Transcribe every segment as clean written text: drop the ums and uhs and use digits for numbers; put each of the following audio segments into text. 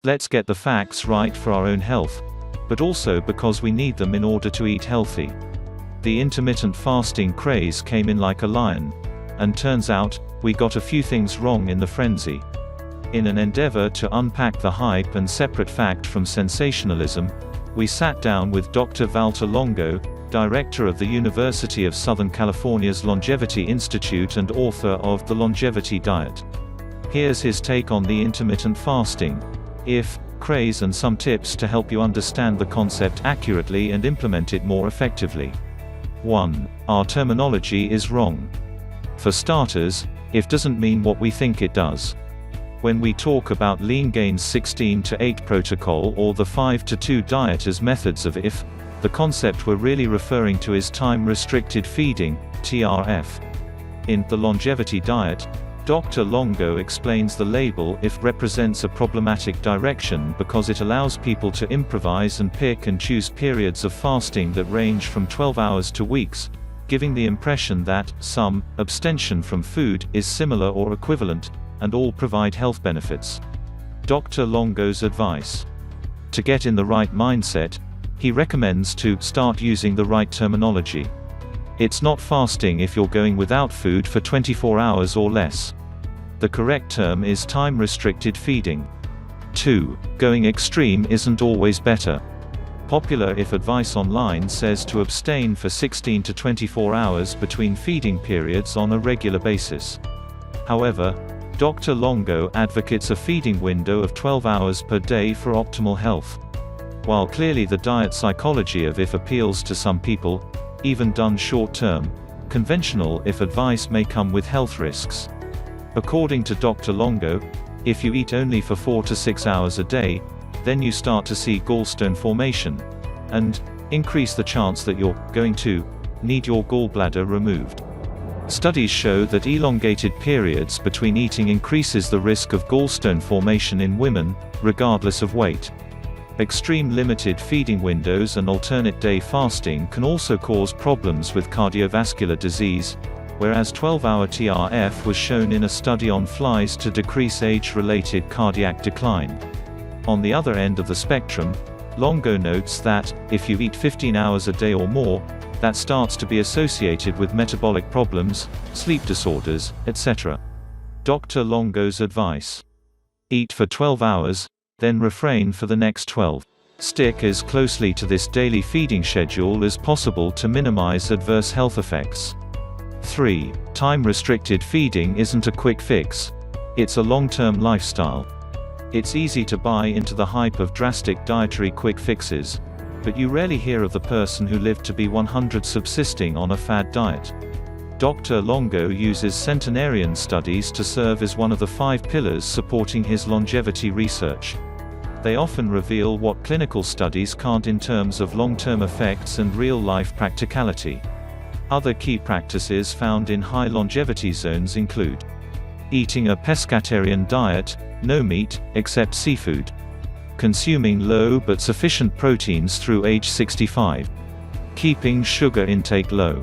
Let's get the facts right for our own health, but also because we need them in order to eat healthy. The intermittent fasting craze came in like a lion, and turns out, we got a few things wrong in the frenzy. In an endeavor to unpack the hype and separate fact from sensationalism, we sat down with Dr. Valter Longo, director of the University of Southern California's Longevity Institute and author of The Longevity Diet. Here's his take on the intermittent fasting craze and some tips to help you understand the concept accurately and implement it more effectively. 1. Our terminology is wrong. For starters, doesn't mean what we think it does. When we talk about Leangains 16-8 protocol or the 5-2 diet as methods of the concept we're really referring to is time-restricted feeding, TRF. In The Longevity Diet, Dr. Longo explains the label represents a problematic direction because it allows people to improvise and pick and choose periods of fasting that range from 12 hours to weeks, giving the impression that some abstention from food is similar or equivalent, and all provide health benefits. Dr. Longo's advice. To get in the right mindset, he recommends to start using the right terminology. It's not fasting if you're going without food for 24 hours or less. The correct term is time-restricted feeding. 2. Going extreme isn't always better. Popular advice online says to abstain for 16 to 24 hours between feeding periods on a regular basis. However, Dr. Longo advocates a feeding window of 12 hours per day for optimal health. While clearly the diet psychology of appeals to some people, even done short-term, conventional advice may come with health risks. According to Dr. Longo, if you eat only for 4 to 6 hours a day, then you start to see gallstone formation, and increase the chance that you're going to need your gallbladder removed. Studies show that elongated periods between eating increases the risk of gallstone formation in women, regardless of weight. Extreme limited feeding windows and alternate day fasting can also cause problems with cardiovascular disease, whereas 12-hour TRF was shown in a study on flies to decrease age-related cardiac decline. On the other end of the spectrum, Longo notes that, if you eat 15 hours a day or more, that starts to be associated with metabolic problems, sleep disorders, etc. Dr. Longo's advice. Eat for 12 hours, then refrain for the next 12. Stick as closely to this daily feeding schedule as possible to minimize adverse health effects. 3. Time-restricted feeding isn't a quick fix. It's a long-term lifestyle. It's easy to buy into the hype of drastic dietary quick fixes, but you rarely hear of the person who lived to be 100 subsisting on a fad diet. Dr. Longo uses centenarian studies to serve as one of the 5 pillars supporting his longevity research. They often reveal what clinical studies can't in terms of long-term effects and real-life practicality. Other key practices found in high longevity zones include eating a pescatarian diet, no meat, except seafood. Consuming low but sufficient proteins through age 65. Keeping sugar intake low.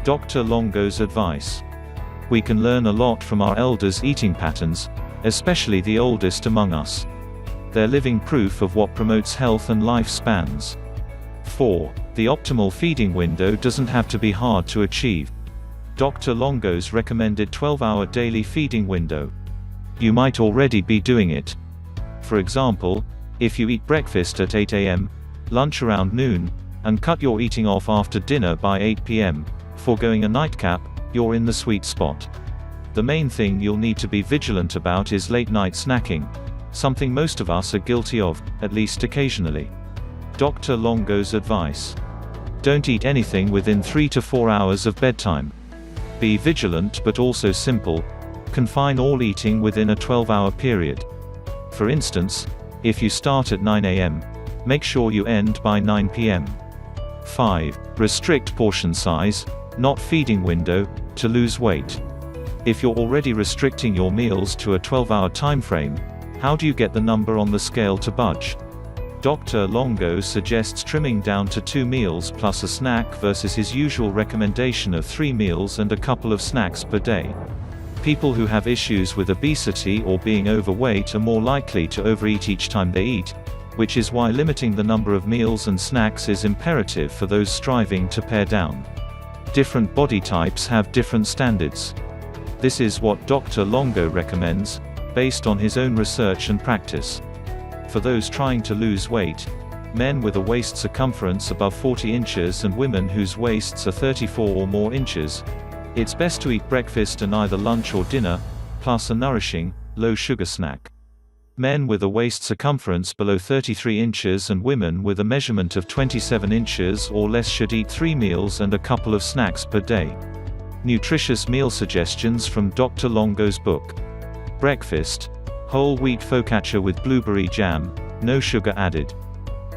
Dr. Longo's advice. We can learn a lot from our elders' eating patterns, especially the oldest among us. They're living proof of what promotes health and lifespans. 4. The optimal feeding window doesn't have to be hard to achieve. Dr. Longo's recommended 12-hour daily feeding window. You might already be doing it. For example, if you eat breakfast at 8 a.m., lunch around noon, and cut your eating off after dinner by 8 p.m., foregoing a nightcap, you're in the sweet spot. The main thing you'll need to be vigilant about is late-night snacking, something most of us are guilty of, at least occasionally. Dr. Longo's advice. Don't eat anything within 3 to 4 hours of bedtime. Be vigilant but also simple. Confine all eating within a 12-hour period. For instance, if you start at 9 a.m., make sure you end by 9 p.m. 5. Restrict portion size, not feeding window, to lose weight. If you're already restricting your meals to a 12-hour time frame, how do you get the number on the scale to budge? Dr. Longo suggests trimming down to 2 meals plus a snack versus his usual recommendation of 3 meals and a couple of snacks per day. People who have issues with obesity or being overweight are more likely to overeat each time they eat, which is why limiting the number of meals and snacks is imperative for those striving to pare down. Different body types have different standards. This is what Dr. Longo recommends, based on his own research and practice. For those trying to lose weight, men with a waist circumference above 40 inches and women whose waists are 34 or more inches, it's best to eat breakfast and either lunch or dinner, plus a nourishing, low-sugar snack. Men with a waist circumference below 33 inches and women with a measurement of 27 inches or less should eat 3 meals and a couple of snacks per day. Nutritious meal suggestions from Dr. Longo's book. Breakfast: whole wheat focaccia with blueberry jam, no sugar added.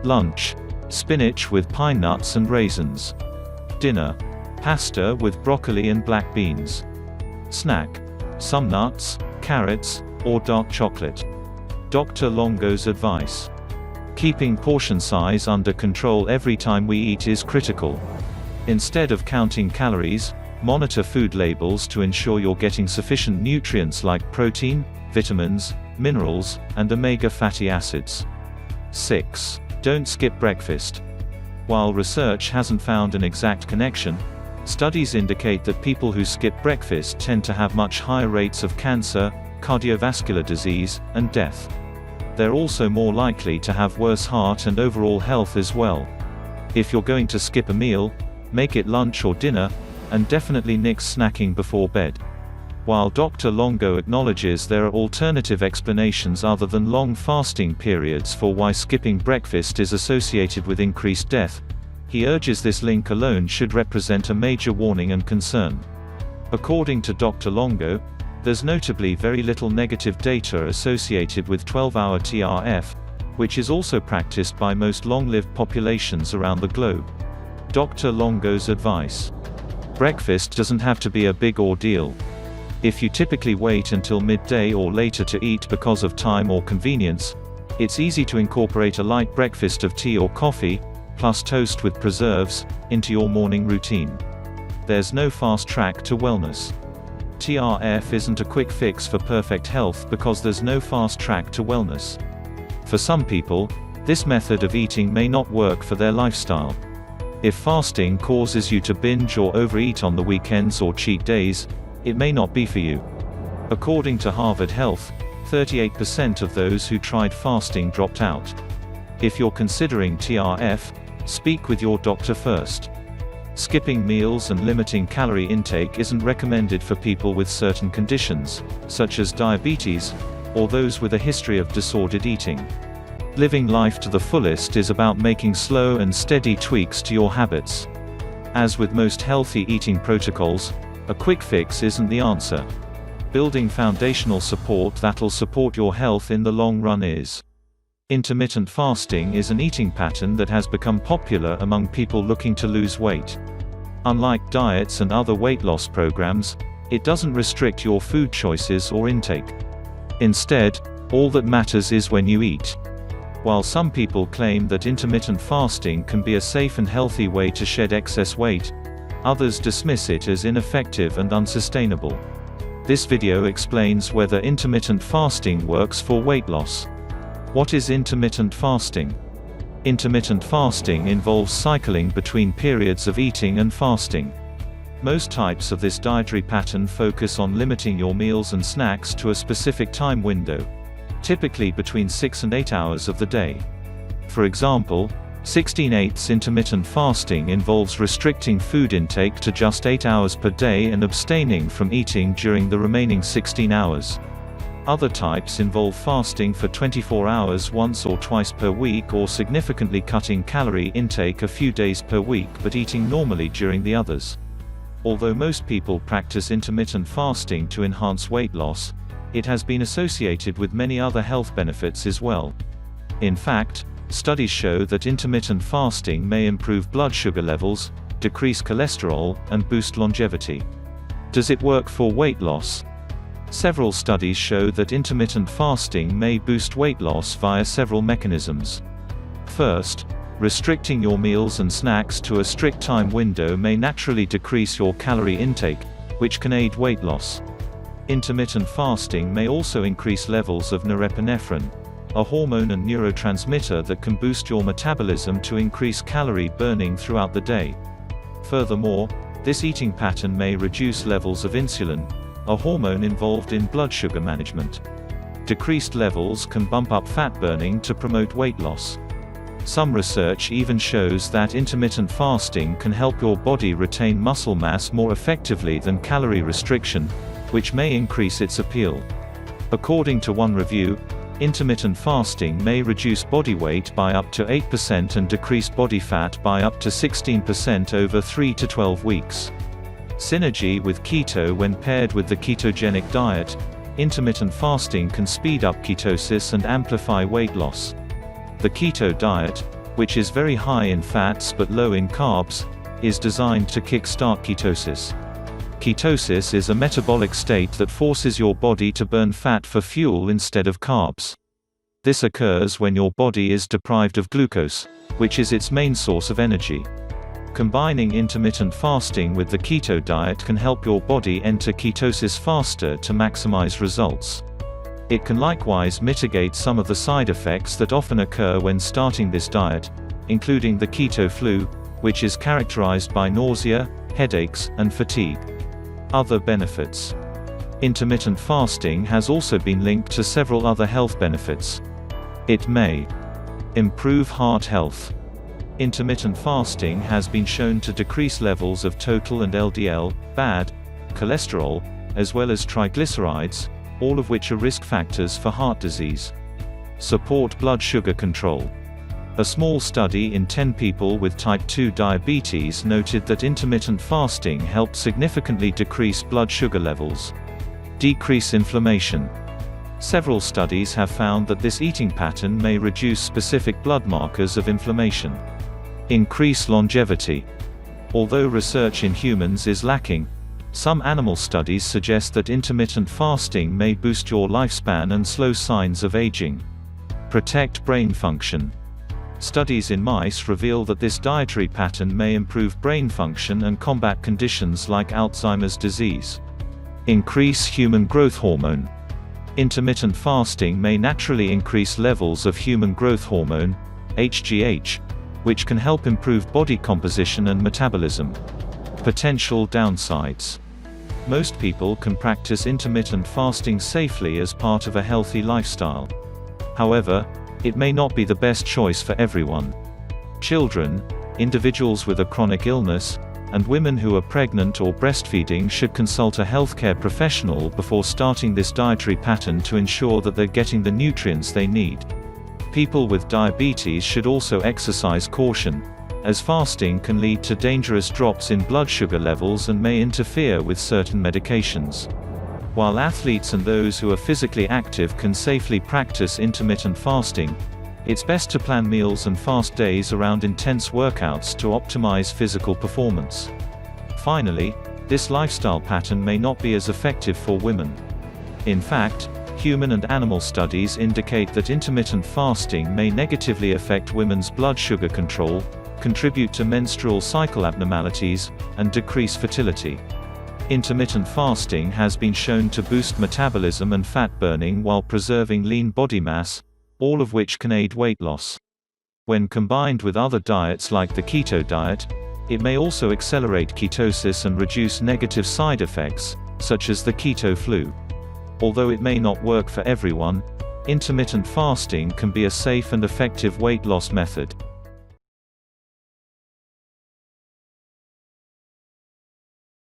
Lunch: spinach with pine nuts and raisins. Dinner: pasta with broccoli and black beans. Snack: some nuts, carrots, or dark chocolate. Dr. Longo's advice. Keeping portion size under control every time we eat is critical. Instead of counting calories, monitor food labels to ensure you're getting sufficient nutrients like protein, vitamins, minerals, and omega fatty acids. 6. Don't skip breakfast. While research hasn't found an exact connection, studies indicate that people who skip breakfast tend to have much higher rates of cancer, cardiovascular disease, and death. They're also more likely to have worse heart and overall health as well. If you're going to skip a meal, make it lunch or dinner, and definitely nix snacking before bed. While Dr. Longo acknowledges there are alternative explanations other than long fasting periods for why skipping breakfast is associated with increased death, he urges this link alone should represent a major warning and concern. According to Dr. Longo, there's notably very little negative data associated with 12-hour TRF, which is also practiced by most long-lived populations around the globe. Dr. Longo's advice. Breakfast doesn't have to be a big ordeal. If you typically wait until midday or later to eat because of time or convenience, it's easy to incorporate a light breakfast of tea or coffee, plus toast with preserves, into your morning routine. There's no fast track to wellness. TRF isn't a quick fix for perfect health because there's no fast track to wellness. For some people, this method of eating may not work for their lifestyle. If fasting causes you to binge or overeat on the weekends or cheat days, it may not be for you. According to Harvard Health, 38% of those who tried fasting dropped out. If you're considering TRF, speak with your doctor first. Skipping meals and limiting calorie intake isn't recommended for people with certain conditions, such as diabetes, or those with a history of disordered eating. Living life to the fullest is about making slow and steady tweaks to your habits. As with most healthy eating protocols, a quick fix isn't the answer. Building foundational support that'll support your health in the long run is. Intermittent fasting is an eating pattern that has become popular among people looking to lose weight. Unlike diets and other weight loss programs, it doesn't restrict your food choices or intake. Instead, all that matters is when you eat. While some people claim that intermittent fasting can be a safe and healthy way to shed excess weight, others dismiss it as ineffective and unsustainable. This video explains whether intermittent fasting works for weight loss. What is intermittent fasting? Intermittent fasting involves cycling between periods of eating and fasting. Most types of this dietary pattern focus on limiting your meals and snacks to a specific time window, typically between 6 and 8 hours of the day. For example, 16/8 intermittent fasting involves restricting food intake to just 8 hours per day and abstaining from eating during the remaining 16 hours. Other types involve fasting for 24 hours once or twice per week or significantly cutting calorie intake a few days per week but eating normally during the others. Although most people practice intermittent fasting to enhance weight loss, it has been associated with many other health benefits as well. In fact, studies show that intermittent fasting may improve blood sugar levels, decrease cholesterol, and boost longevity. Does it work for weight loss? Several studies show that intermittent fasting may boost weight loss via several mechanisms. First, restricting your meals and snacks to a strict time window may naturally decrease your calorie intake, which can aid weight loss. Intermittent fasting may also increase levels of norepinephrine, a hormone and neurotransmitter that can boost your metabolism to increase calorie burning throughout the day. Furthermore, this eating pattern may reduce levels of insulin, a hormone involved in blood sugar management. Decreased levels can bump up fat burning to promote weight loss. Some research even shows that intermittent fasting can help your body retain muscle mass more effectively than calorie restriction, which may increase its appeal. According to one review, intermittent fasting may reduce body weight by up to 8% and decrease body fat by up to 16% over 3 to 12 weeks. Synergy with keto. When paired with the ketogenic diet, intermittent fasting can speed up ketosis and amplify weight loss. The keto diet, which is very high in fats but low in carbs, is designed to kickstart ketosis. Ketosis is a metabolic state that forces your body to burn fat for fuel instead of carbs. This occurs when your body is deprived of glucose, which is its main source of energy. Combining intermittent fasting with the keto diet can help your body enter ketosis faster to maximize results. It can likewise mitigate some of the side effects that often occur when starting this diet, including the keto flu, which is characterized by nausea, headaches, and fatigue. Other benefits. Intermittent fasting has also been linked to several other health benefits. It may improve heart health. Intermittent fasting has been shown to decrease levels of total and LDL, bad cholesterol, as well as triglycerides, all of which are risk factors for heart disease. Support blood sugar control. A small study in 10 people with type 2 diabetes noted that intermittent fasting helped significantly decrease blood sugar levels. Decrease inflammation. Several studies have found that this eating pattern may reduce specific blood markers of inflammation. Increase longevity. Although research in humans is lacking, some animal studies suggest that intermittent fasting may boost your lifespan and slow signs of aging. Protect brain function. Studies in mice reveal that this dietary pattern may improve brain function and combat conditions like Alzheimer's disease. Increase human growth hormone. Intermittent fasting may naturally increase levels of human growth hormone, HGH, which can help improve body composition and metabolism. Potential downsides. Most people can practice intermittent fasting safely as part of a healthy lifestyle. However, it may not be the best choice for everyone. Children, individuals with a chronic illness, and women who are pregnant or breastfeeding should consult a healthcare professional before starting this dietary pattern to ensure that they're getting the nutrients they need. People with diabetes should also exercise caution, as fasting can lead to dangerous drops in blood sugar levels and may interfere with certain medications. While athletes and those who are physically active can safely practice intermittent fasting, it's best to plan meals and fast days around intense workouts to optimize physical performance. Finally, this lifestyle pattern may not be as effective for women. In fact, human and animal studies indicate that intermittent fasting may negatively affect women's blood sugar control, contribute to menstrual cycle abnormalities, and decrease fertility. Intermittent fasting has been shown to boost metabolism and fat burning while preserving lean body mass, all of which can aid weight loss. When combined with other diets like the keto diet, it may also accelerate ketosis and reduce negative side effects, such as the keto flu. Although it may not work for everyone, intermittent fasting can be a safe and effective weight loss method.